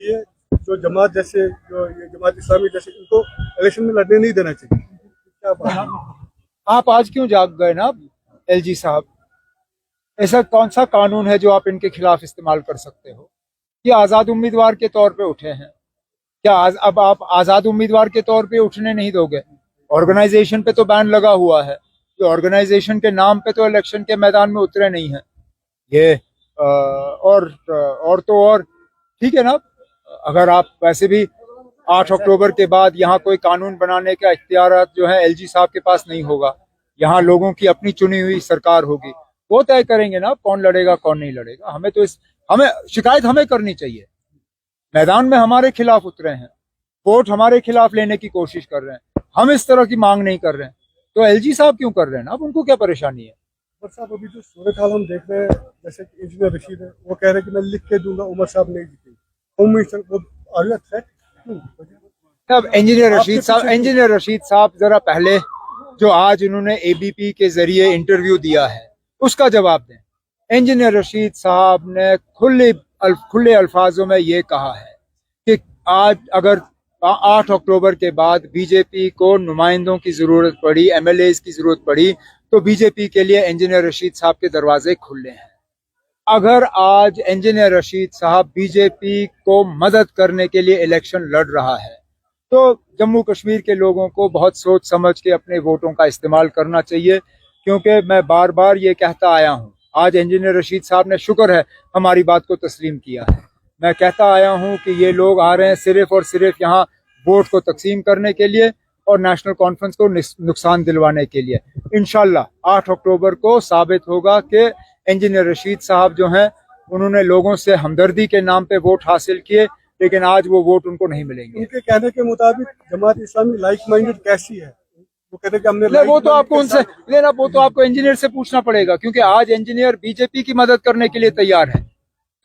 ये जो जमात जैसे जो ये जमात इस्लामी जैसे इनको इलेक्शन में लड़ने नहीं देना चाहिए, क्या बात है? आप आज क्यों जाग गए ना एलजी साहब? ऐसा कौन सा कानून है जो आप इनके खिलाफ इस्तेमाल कर सकते हो? ये आजाद उम्मीदवार के तौर पे उठे हैं। क्या अब आप आजाद उम्मीदवार के तौर पे उठने नहीं दोगे? ऑर्गेनाइजेशन पे तो बैन लगा हुआ है। ये ऑर्गेनाइजेशन के नाम पे तो इलेक्शन के मैदान में उतरे नहीं है ये। और तो और ठीक है ना। अगर आप वैसे भी 8 अक्टूबर के बाद यहाँ कोई कानून बनाने का इख्तियार जो है एलजी साहब के पास नहीं होगा। यहाँ लोगों की अपनी चुनी हुई सरकार होगी, वो तय करेंगे ना कौन लड़ेगा कौन नहीं लड़ेगा। हमें शिकायत हमें करनी चाहिए। मैदान में हमारे खिलाफ उतरे हैं, वोट हमारे खिलाफ लेने की कोशिश कर रहे हैं, हम इस तरह की मांग नहीं कर रहे हैं, तो एलजी साहब क्यों कर रहे हैं? अब उनको क्या परेशानी है? उमर साहब अभी जो सूरत हाल हम देख रहे हैं, जैसे कि इंजीनियर रशीद है, वो कह रहे हैं कि मैं लिख के दूंगा उमर साहब नहीं जीतेंगे। होम मिनिस्टर वो आर यू थ्रेट? अब इंजीनियर रशीद साहब जरा पहले जो आज उन्होंने एबीपी के जरिए इंटरव्यू दिया है उसका जवाब दें। इंजीनियर रशीद साहब ने खुले अल्फाजों में ये कहा है कि आज अगर 8 अक्टूबर के बाद बीजेपी को नुमाइंदों की जरूरत पड़ी, एमएलए की जरूरत पड़ी, तो बीजेपी के लिए इंजीनियर रशीद साहब के दरवाजे खुले हैं। अगर आज इंजीनियर रशीद साहब बीजेपी को मदद करने के लिए इलेक्शन लड़ रहा है तो जम्मू कश्मीर के लोगों को बहुत सोच समझ के अपने वोटों का इस्तेमाल करना चाहिए। क्योंकि मैं बार बार ये कहता आया हूँ, आज इंजीनियर रशीद साहब ने शुक्र है हमारी बात को तस्लीम किया है। मैं कहता आया हूँ कि ये लोग आ रहे हैं सिर्फ और सिर्फ यहाँ वोट को तकसीम करने के लिए और नेशनल कॉन्फ्रेंस को नुकसान दिलवाने के लिए। इंशाल्लाह 8 अक्टूबर को साबित होगा कि इंजीनियर रशीद साहब जो हैं उन्होंने लोगों से हमदर्दी के नाम पे वोट हासिल किए, लेकिन आज वो वोट उनको नहीं मिलेंगे। उनके कहने के मुताबिक जमात इस्लामी लाइक माइंडेड कैसी है? वो कहते हैं कि हमने वो तो आपको उनसे लेना, वो तो आपको इंजीनियर से पूछना पड़ेगा, क्योंकि आज इंजीनियर बीजेपी की मदद करने के लिए तैयार है।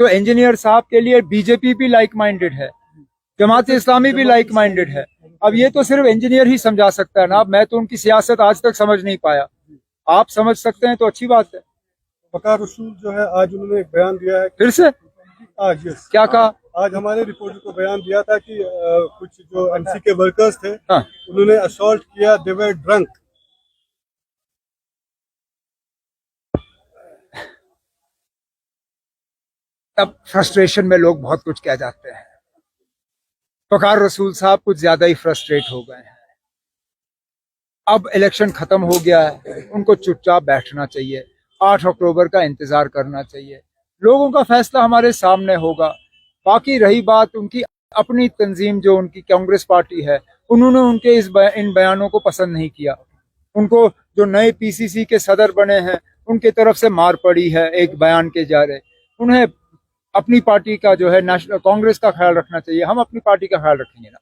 तो इंजीनियर साहब के लिए बीजेपी भी लाइक माइंडेड है, जमात इस्लामी भी लाइक माइंडेड है। अब ये तो सिर्फ इंजीनियर ही समझा सकता है ना। अब मैं तो उनकी सियासत आज तक समझ नहीं पाया, आप समझ सकते हैं तो अच्छी बात है। वकार रसूल जो है आज उन्होंने एक बयान दिया है, फिर से आज यस क्या कहा? आज हमारे रिपोर्टर को बयान दिया था कि कुछ जो एमसी के वर्कर्स थे, हाँ। उन्होंने असॉल्ट किया, दे वर ड्रंक। अब फ्रस्ट्रेशन में लोग बहुत कुछ कह जाते हैं। वकार रसूल साहब कुछ ज्यादा ही फ्रस्ट्रेट हो गए हैं। अब इलेक्शन खत्म हो गया है, उनको चुपचाप बैठना चाहिए, 8 अक्टूबर का इंतजार करना चाहिए। लोगों का फैसला हमारे सामने होगा। बाकी रही बात उनकी अपनी तंजीम जो उनकी कांग्रेस पार्टी है, उन्होंने उनके इन बयानों को पसंद नहीं किया। उनको जो नए पीसीसी के सदर बने हैं उनके तरफ से मार पड़ी है एक बयान के जारे। उन्हें अपनी पार्टी का जो है नेशनल कांग्रेस का ख्याल रखना चाहिए। हम अपनी पार्टी का ख्याल रखेंगे ना।